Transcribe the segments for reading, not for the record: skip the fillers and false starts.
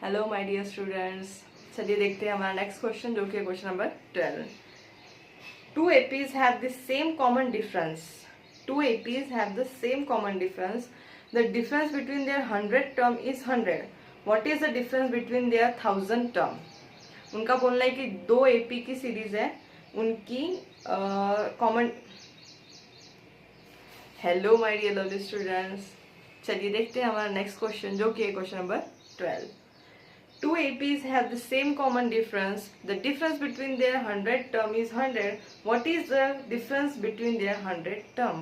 Hello my dear students, चलिए देखते हैं हमारा नेक्स्ट क्वेश्चन जो कि है question number 12। Two APs have the same common difference. Two APs have the same common difference. The difference between their 100 term is 100। What is the difference between their 1000 term. उनका बोलना है कि दो AP की series है, उनकी common hello my dear lovely students, चलिए देखते हैं हमारा नेक्स्ट क्वेश्चन जो कि है question number 12। Two APs have the same common difference. The difference between their 100 term is 100. What is the difference between their 100 term?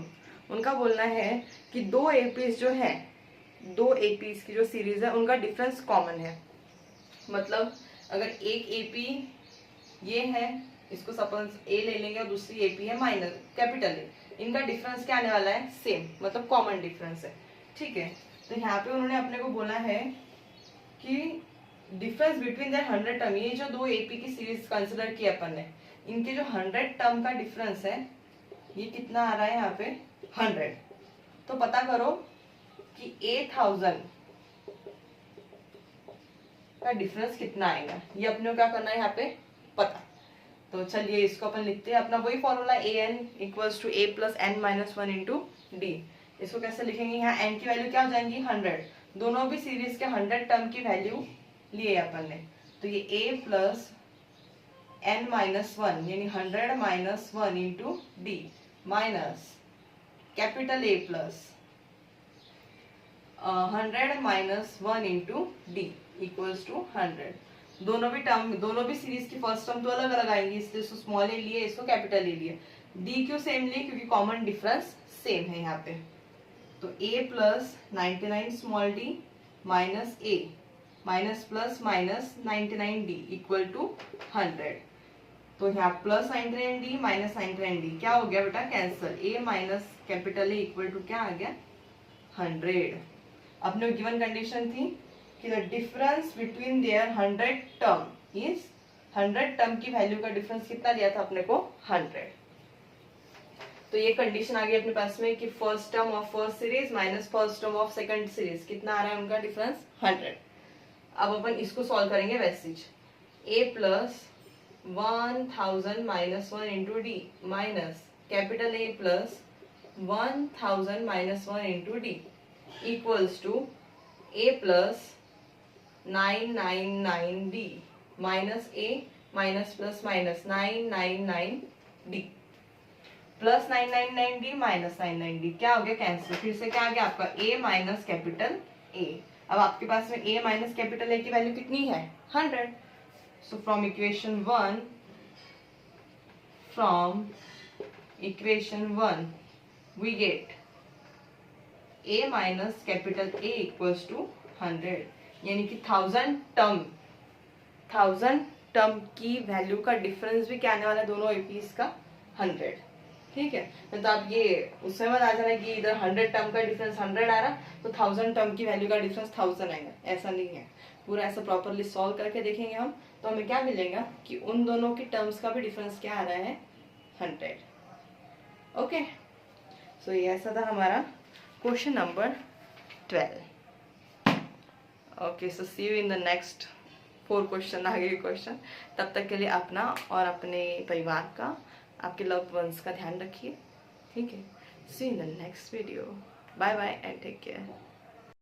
उनका बोलना है कि दो APs जो है, दो APs की जो सीरीज है उनका डिफरेंस कॉमन है। मतलब अगर एक AP ये है, इसको सपोज A ले लेंगे और दूसरी AP है माइनर कैपिटल A, इनका डिफरेंस क्या आने वाला है? सेम, मतलब कॉमन डिफरेंस है। ठीक है, तो यहाँ पे उन्होंने अपने को बोला है कि डिफरेंस बिटवीन देयर 100 टर्म, ये जो दो एपी की सीरीज कंसिडर की अपन ने, इनके जो 100 टर्म का डिफरेंस है ये कितना आ रहा है यहाँ पे? 100। तो पता करो कि 1000 का डिफरेंस कितना आएगा, ये अपने को क्या करना है यहाँ पे पता। तो चलिए इसको अपन लिखते हैं, अपना वही formula an equals to a plus n minus 1 into d. इसको कैसे लिखेंगे? यहाँ n की वैल्यू क्या हो जाएंगी? 100। दोनों भी सीरीज के 100 टर्म की वैल्यू लिए अपन ने, तो ये a प्लस n माइनस 1 यानी 100 minus 1 into d minus capital A plus 100 minus 1 into d equals to 100। दोनों भी टर्म, दोनों भी सीरीज की फर्स्ट टर्म तो अलग अलग आएंगी, इसलिए इसको स्मॉल ए लिए, इसको कैपिटल ए लिए। डी क्यों सेम लिए? क्योंकि कॉमन डिफरेंस सेम है यहाँ पे। तो a plus 99 small d minus a minus plus minus 99d equal to 100। तो यहाँ प्लस 99d माइनस 99d क्या हो गया बेटा? Cancel. a minus capital A equal to क्या आ गया? 100। अपने गिवन कंडीशन थी कि the difference between their 100 term is 100 term की वैल्यू का डिफरेंस कितना दिया था अपने को? 100। तो ये कंडीशन आ गई अपने पास में कि first term of first series minus first term of second series कितना आ रहा है उनका डिफरेंस? 100। अब अपन इसको सॉल्व करेंगे वैसे ही। a plus 1000 minus 1 into d minus capital A plus 1000 minus 1 into d equals to a plus 999d minus a minus plus minus 999d plus 999d minus 999d क्या हो गया? कैंसिल। फिर से क्या आ गया आपका? a minus capital A। अब आपके पास में a माइनस कैपिटल A की वैल्यू कितनी है? 100। So from equation 1 we get a minus capital A equals to 100, यानी कि 1000 टर्म की वैल्यू का डिफरेंस भी क्या आने वाला है दोनों एपीज का? 100। ठीक है, तो आप ये उसमें मत आ जाना कि इधर 100 टर्म का डिफरेंस 100 आ रहा तो 1000 टर्म की वैल्यू का डिफरेंस 1000 आएगा, ऐसा नहीं है। पूरा ऐसा प्रॉपरली सॉल्व करके देखेंगे हम तो हमें क्या मिलेगा कि उन दोनों की टर्म्स का भी डिफरेंस क्या आ रहा है? 100। ओके, सो ये ऐसा था हमारा question number 12। Okay, so see you in the next 4 question, आगे के क्वेश्चन। तब तक के लिए अपना और अपने परिवार का, आपके लव्ड वंस का ध्यान रखिए। ठीक है, see in the next video. Bye bye and take care.